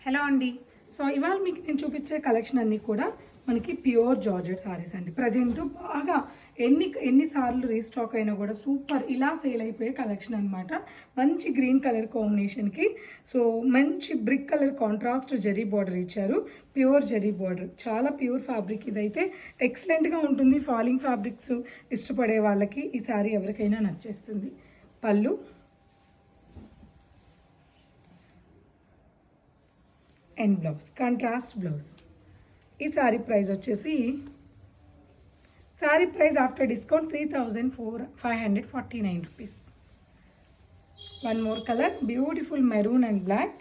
Hello అండి. So ఇవాళ మీకు నేను చూపించే కలెక్షన్ అన్నీ కూడా మనకి ప్యూర్ జార్జెట్ సారీస్ అండి. ప్రజెంట్ బాగా ఎన్నిసార్లు రీస్టాక్ అయినా కూడా సూపర్ ఇలా సేల్ అయిపోయే కలెక్షన్ అనమాట. మంచి గ్రీన్ కలర్ కాంబినేషన్కి సో మంచి brick colour contrast zari border ఇచ్చారు. ప్యూర్ జరీ బార్డర్, చాలా ప్యూర్ ఫ్యాబ్రిక్. ఇదైతే ఎక్సలెంట్గా ఉంటుంది. ఫాలింగ్ ఫ్యాబ్రిక్స్ ఇష్టపడే వాళ్ళకి ఈ సారీ ఎవరికైనా నచ్చేస్తుంది. పళ్ళు అండ్ బ్లౌజ్, కాంట్రాస్ట్ బ్లౌజ్. ఈ సారీ ప్రైస్ వచ్చేసి sari price after discount 3,549 rupees. One more colour, beautiful maroon and black.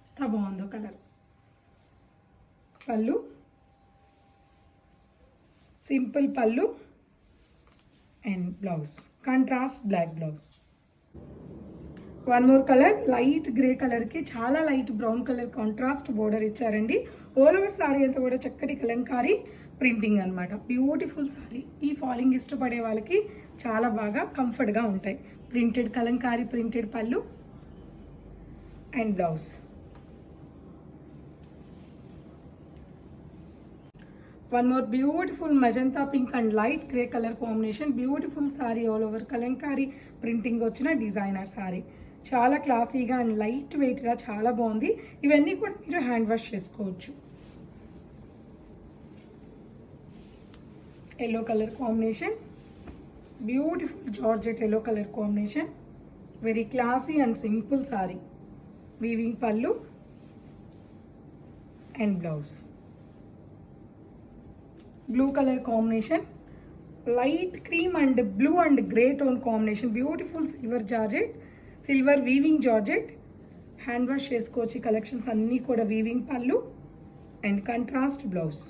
ఎంత బాగుందో కలర్. పళ్ళు సింపుల్ పళ్ళు and blouse, contrast black blouse. One more colour, light grey కలర్కి చాలా light brown colour contrast border ఇచ్చారండి. All over sari అంతా కూడా చక్కటి కలంకారీ ప్రింటింగ్ అనమాట. బ్యూటిఫుల్ సారీ. ఈ ఫాలింగ్ ఇష్టపడే వాళ్ళకి చాలా బాగా కంఫర్ట్గా ఉంటాయి. ప్రింటెడ్ కలంకారీ ప్రింటెడ్ పళ్ళు and blouse. One more beautiful magenta pink and light grey colour combination. Beautiful sorry, all over Kalamkari printing వచ్చిన డిజైనర్ సారీ. చాలా క్లాసీగా అండ్ లైట్ వెయిట్గా చాలా బాగుంది. ఇవన్నీ కూడా మీరు హ్యాండ్ వాష్ చేసుకోవచ్చు. Yellow colour combination, beautiful georgette yellow colour combination. Very classy and simple sari. Weaving పళ్ళు and blouse. Blue colour combination, light cream and blue and grey tone combination. Beautiful silver georgette, silver weaving georgette. Hand wash చేసుకోవచ్చు. ఈ collections అన్నీ కూడా weaving పళ్ళు and contrast blouse.